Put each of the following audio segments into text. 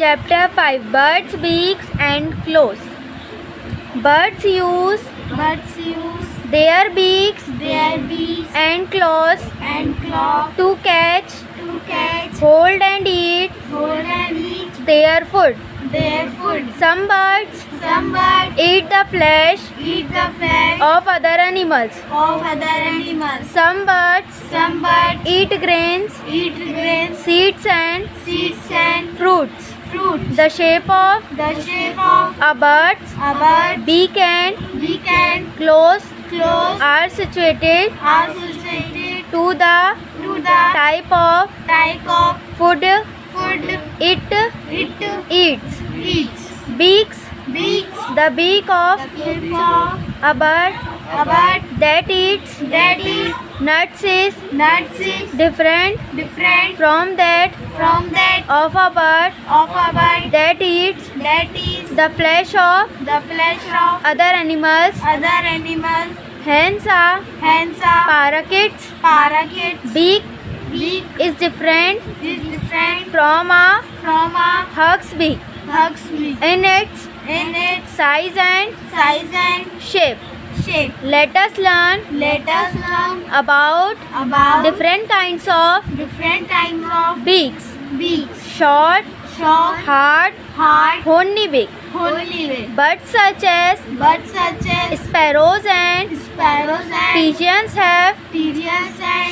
Chapter 5 Birds, Beaks and Claws. Birds use their beaks and claws to catch, hold and eat their food. Some birds eat the flesh of other animals. Some birds eat grains, seeds and fruits. The shape of a bird's beak and claws are situated to the type of food it eats. Beaks. The beak of a bird that eats nuts is different from that of a bird that eats the flesh of other animals. Hence a parakeet's beak is different from a hawk's beak in its size and shape. Let us learn about different kinds of beaks. Short, hard, horny beak. Birds such as sparrows and pigeons have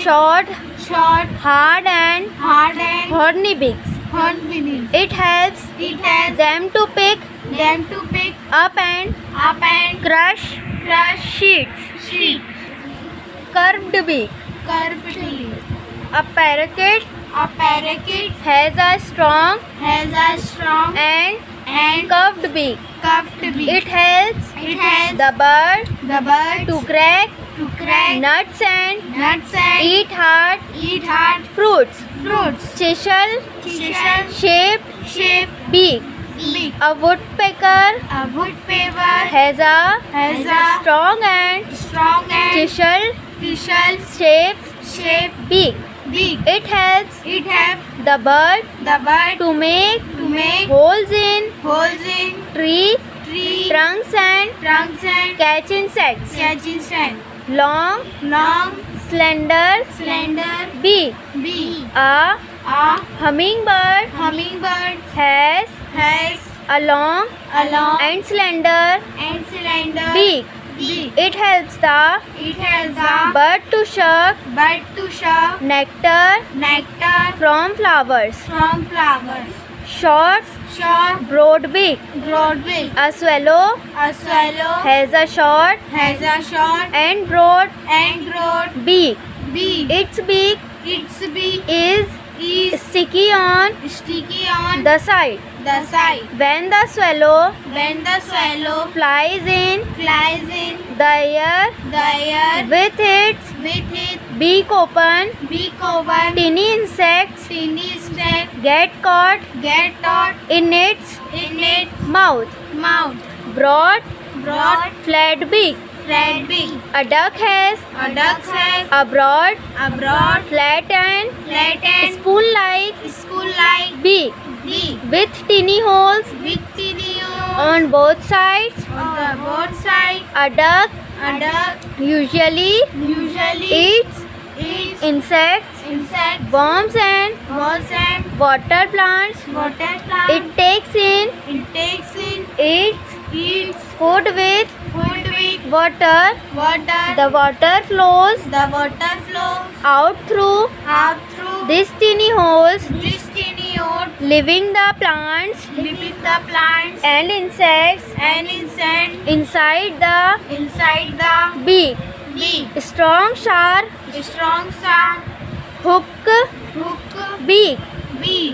short, hard and horny beaks. It helps them to pick up and crush seeds. Curved beak. A parakeet has a strong and curved beak. It helps the bird to crack nuts and eat hard fruits. Chisel shaped beak. A woodpecker has a strong and chisel shaped beak. It helps the bird to make holes in tree trunks and catch insects. Long slender beak. A hummingbird has a long and slender beak. It helps the bird to suck nectar from flowers. Short broad beak. A swallow has a short and broad beak. Its beak is sticky on the side. When the swallow flies in the air with its beak open, tiny insects get caught in its mouth. Broad flat beak. A duck has a broad flat and spoon-like beak with tiny holes on both sides. A duck usually eats insects, worms and water plants. It takes in its food with water. The water flows out through these tiny holes, leaving the plants and insects inside the beak. Strong sharp hook beak.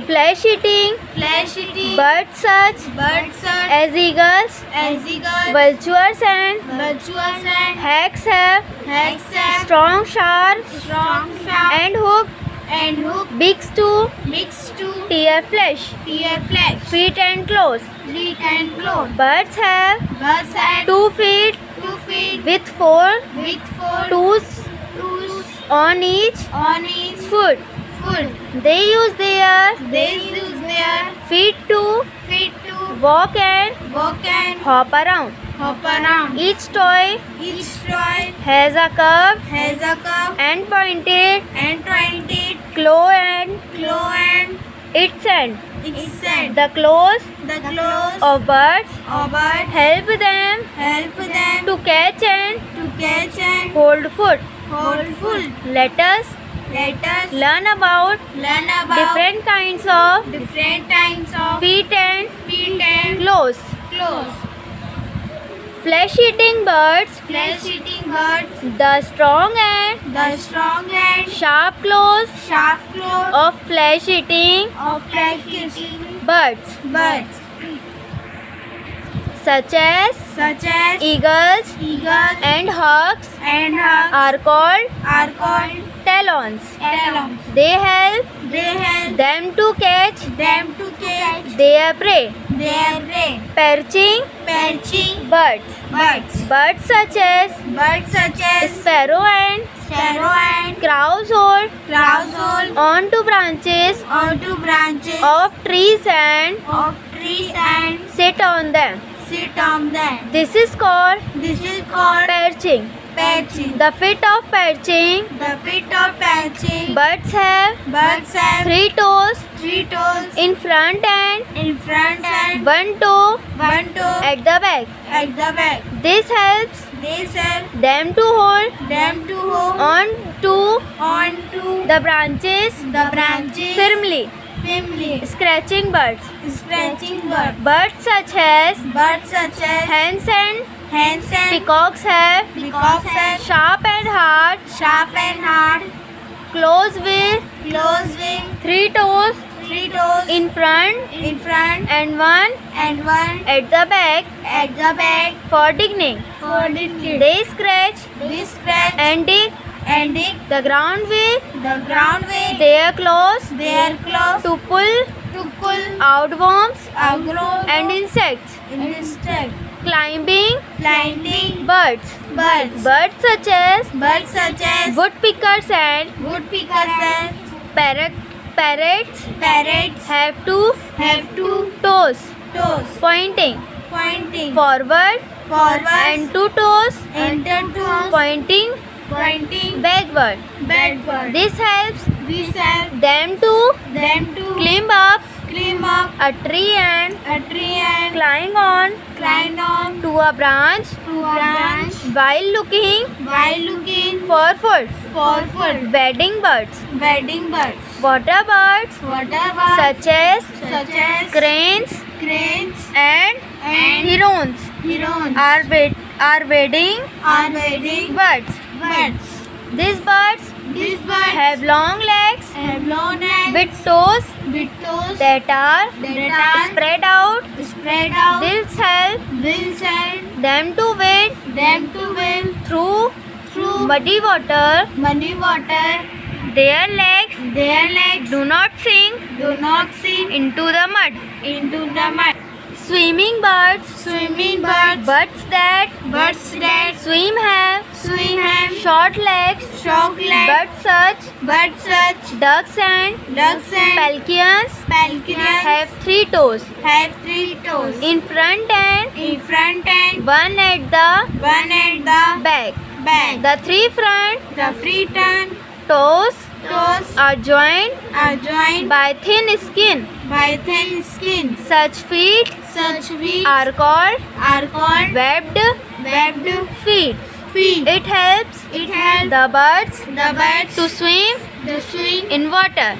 Flesh-eating birds such as eagles, vultures and hawks have strong sharp and hook beaks to tear flesh. Feet and claws. Birds have 2 feet with 4 toes on each foot. They use their their feet to walk and hop around. Each toy has a curve and pointed claw and its end. The claws of birds help them to catch and hold food. Let us learn about different kinds of feet and claws. Flesh-eating birds, the strong and sharp claws of flesh-eating birds, such as eagles and hawks, are called talons. They help them to catch their prey. Perching birds, such as sparrow and crows hold onto branches of trees and sit on them. This is called perching. The feet of perching birds have 3 toes in front and 1 toe at the back. This helps them to hold on to the branches firmly. Scratching birds, birds such as hens and peacocks have sharp and hard claws with 3 toes in front and 1 at the back for digging. They scratch and dig the ground with their claws to pull out worms and insects. Climbing birds, such as woodpeckers and parrots have 2 toes pointing forward and 2 toes pointing backward. This helps them to climb up a tree and climb on to a branch while looking for food. Wading birds, water birds such as cranes and herons are wading birds. These birds have long legs with toes that are spread out. This helps them to wade through muddy water. Their legs do not sink into the mud. Swimming birds, birds that swim have short legs. Birds such ducks and pelicans have 3 toes in front and 1 at the back. The 3 front toes are joined by thin skin. Such feet are called webbed feet. It helps the birds to swim in water.